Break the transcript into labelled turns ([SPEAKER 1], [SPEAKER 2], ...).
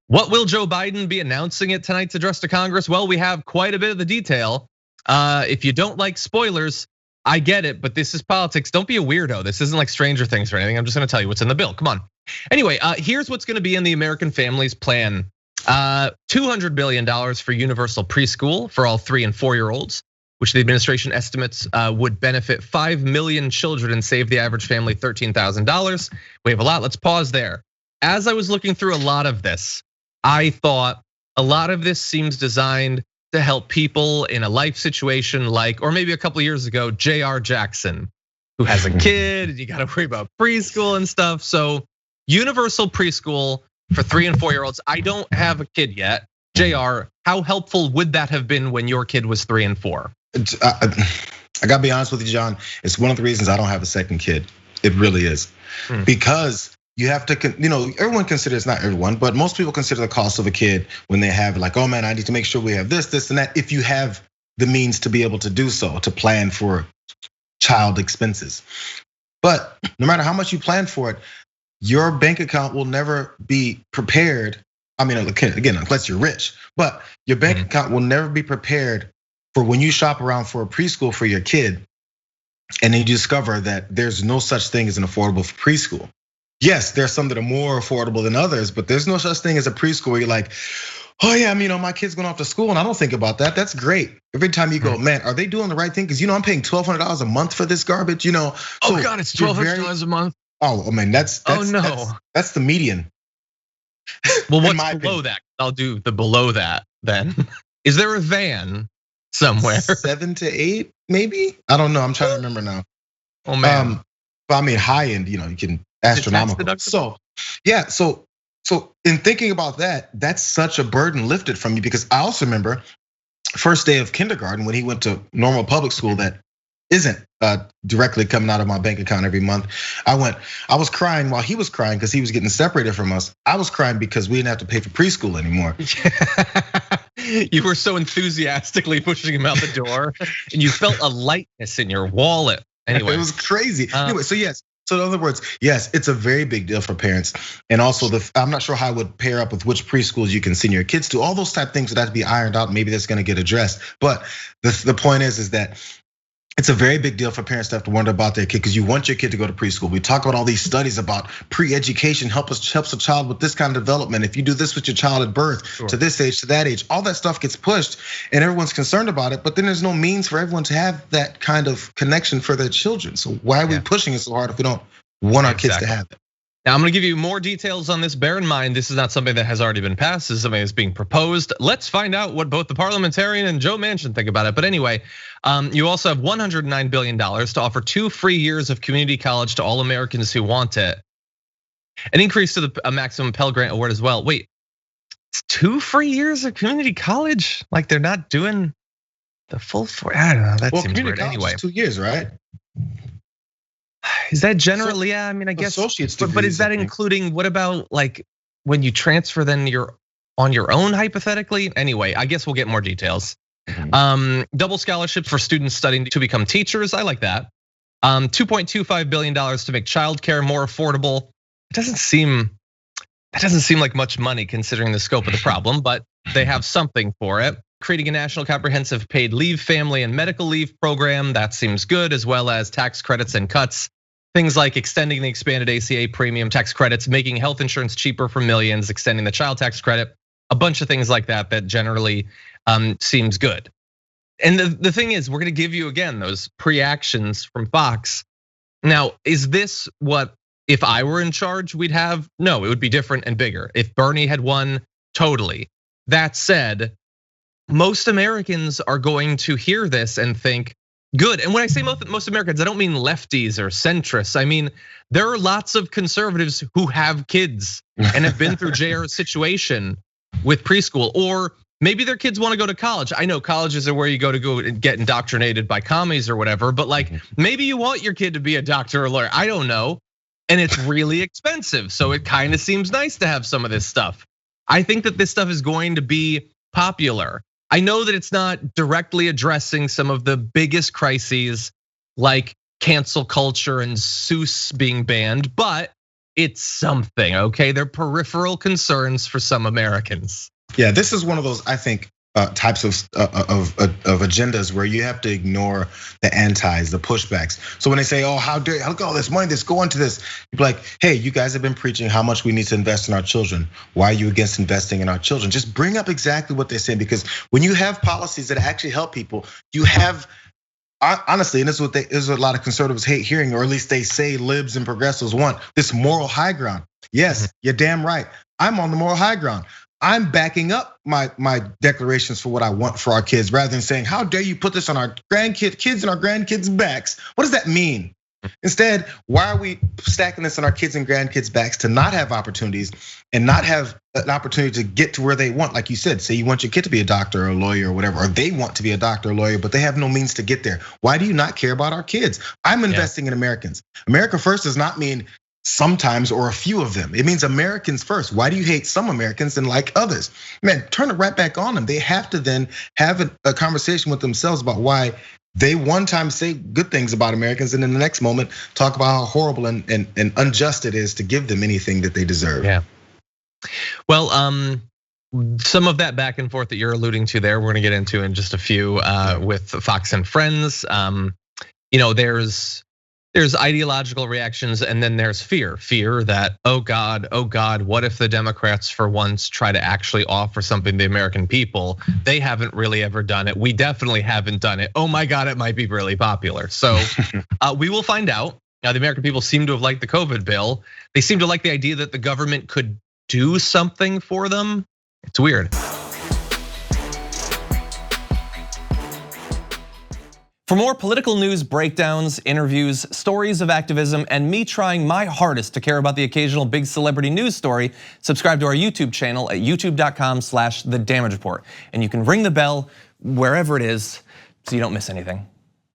[SPEAKER 1] What will Joe Biden be announcing at tonight's address to Congress? Well, we have quite a bit of the detail. If you don't like spoilers, I get it, but this is politics. Don't be a weirdo. This isn't like Stranger Things or anything. I'm just gonna tell you what's in the bill. Come on. Anyway, here's what's gonna be in the American Families Plan. $200 billion for universal preschool for all 3 and 4-year-olds, which the administration estimates would benefit 5 million children and save the average family $13,000. We have a lot. Let's pause there. As I was looking through a lot of this, I thought a lot of this seems designed to help people in a life situation like, or maybe a couple of years ago, Jayar Jackson, who has a kid, and you gotta worry about preschool and stuff. So universal preschool for 3 and 4-year-olds. I don't have a kid yet. Jayar, how helpful would that have been when your kid was 3 and 4?
[SPEAKER 2] I gotta be honest with you, John. It's one of the reasons I don't have a second kid. It really is. Because you have to, everyone considers, not everyone, but most people consider the cost of a kid when they have like, oh man, I need to make sure we have this, this, and that. If you have the means to be able to do so, to plan for child expenses. But no matter how much you plan for it, your bank account will never be prepared. I mean, again, unless you're rich, but your bank account will never be prepared for when you shop around for a preschool for your kid, and then you discover that there's no such thing as an affordable preschool. Yes, there's some that are more affordable than others, but there's no such thing as a preschool where you're like, oh yeah, my kid's going off to school and I don't think about that. That's great. Every time you go, man, are they doing the right thing? Because I'm paying $1,200 a month for this garbage. Oh
[SPEAKER 1] God, it's $1,200 a month.
[SPEAKER 2] Oh man, that's the median.
[SPEAKER 1] Well, what's below that? I'll do the below that then. Is there a van somewhere?
[SPEAKER 2] 7 to 8, maybe. I don't know. I'm trying to remember now.
[SPEAKER 1] Oh man.
[SPEAKER 2] But I mean, high end. You can astronomical. So yeah. So in thinking about that, that's such a burden lifted from you, because I also remember first day of kindergarten when he went to normal public school that isn't directly coming out of my bank account every month. I was crying while he was crying because he was getting separated from us. I was crying because we didn't have to pay for preschool anymore.
[SPEAKER 1] You were so enthusiastically pushing him out the door, and you felt a lightness in your wallet. Anyway,
[SPEAKER 2] it was crazy. Anyway, so yes. So in other words, yes, it's a very big deal for parents. And also I'm not sure how I would pair up with which preschools you can send your kids to. All those type of things would have to be ironed out. Maybe that's gonna get addressed. But the point is that it's a very big deal for parents to have to wonder about their kid, because you want your kid to go to preschool. We talk about all these studies about pre-education helps a child with this kind of development. If you do this with your child at birth, to this age, to that age, all that stuff gets pushed and everyone's concerned about it, but then there's no means for everyone to have that kind of connection for their children. So why are we pushing it so hard if we don't want our kids to have it?
[SPEAKER 1] Now I'm gonna give you more details on this. Bear in mind, this is not something that has already been passed. This is something that's being proposed. Let's find out what both the parliamentarian and Joe Manchin think about it. But anyway, you also have $109 billion to offer 2 free years of community college to all Americans who want it. An increase to the maximum Pell Grant award as well. Wait, it's 2 free years of community college? Like they're not doing the full 4? I don't know, that seems weird. Anyway,
[SPEAKER 2] 2 years, right?
[SPEAKER 1] Is that generally? Yeah, I mean, I guess. But is that including? What about like when you transfer? Then you're on your own hypothetically. Anyway, I guess we'll get more details. Double scholarships for students studying to become teachers. I like that. $2.25 billion to make childcare more affordable. That doesn't seem like much money considering the scope of the problem, but they have something for it. Creating a national comprehensive paid leave, family and medical leave program. That seems good, as well as tax credits and cuts. Things like extending the expanded ACA premium tax credits, making health insurance cheaper for millions, extending the child tax credit, a bunch of things like that that generally seems good. And the thing is, we're gonna give you again those pre-actions from Fox. Now, is this what, if I were in charge, we'd have? No, it would be different and bigger. If Bernie had won, totally. That said, most Americans are going to hear this and think, good. And when I say most Americans, I don't mean lefties or centrists. I mean, there are lots of conservatives who have kids and have been through Jayar's situation with preschool, or maybe their kids want to go to college. I know colleges are where you go and get indoctrinated by commies or whatever, but like maybe you want your kid to be a doctor or a lawyer. I don't know. And it's really expensive. So it kind of seems nice to have some of this stuff. I think that this stuff is going to be popular. I know that it's not directly addressing some of the biggest crises like cancel culture and Seuss being banned, but it's something, okay? They're peripheral concerns for some Americans.
[SPEAKER 2] Yeah, this is one of those, I think, types of agendas where you have to ignore the antis, the pushbacks. So when they say, "Oh, how dare you, look at all this money that's going to this," you're like, "Hey, you guys have been preaching how much we need to invest in our children. Why are you against investing in our children?" Just bring up exactly what they're saying, because when you have policies that actually help people, you have. Honestly, and this is what a lot of conservatives hate hearing, or at least they say libs and progressives want, this moral high ground. Yes, you're damn right. I'm on the moral high ground. I'm backing up my declarations for what I want for our kids, rather than saying, "How dare you put this on our kids and our grandkids' backs?" What does that mean? Instead, why are we stacking this on our kids and grandkids' backs to not have opportunities and not have an opportunity to get to where they want? Like you said, say you want your kid to be a doctor or a lawyer or whatever, or they want to be a doctor or lawyer, but they have no means to get there. Why do you not care about our kids? I'm investing in Americans. America first does not mean sometimes or a few of them. It means Americans first. Why do you hate some Americans and like others? Man, turn it right back on them. They have to then have a conversation with themselves about why they one time say good things about Americans, and in the next moment talk about how horrible and unjust it is to give them anything that they deserve.
[SPEAKER 1] Yeah. Well, some of that back and forth that you're alluding to there, we're gonna get into in just a few with Fox and Friends. There's ideological reactions, and then there's fear that, oh God, what if the Democrats for once try to actually offer something to the American people? They haven't really ever done it. We definitely haven't done it. Oh my God, it might be really popular. So we will find out. Now, the American people seem to have liked the COVID bill. They seem to like the idea that the government could do something for them. It's weird. For more political news, breakdowns, interviews, stories of activism, and me trying my hardest to care about the occasional big celebrity news story, subscribe to our YouTube channel at youtube.com/The Damage Report. And you can ring the bell wherever it is so you don't miss anything.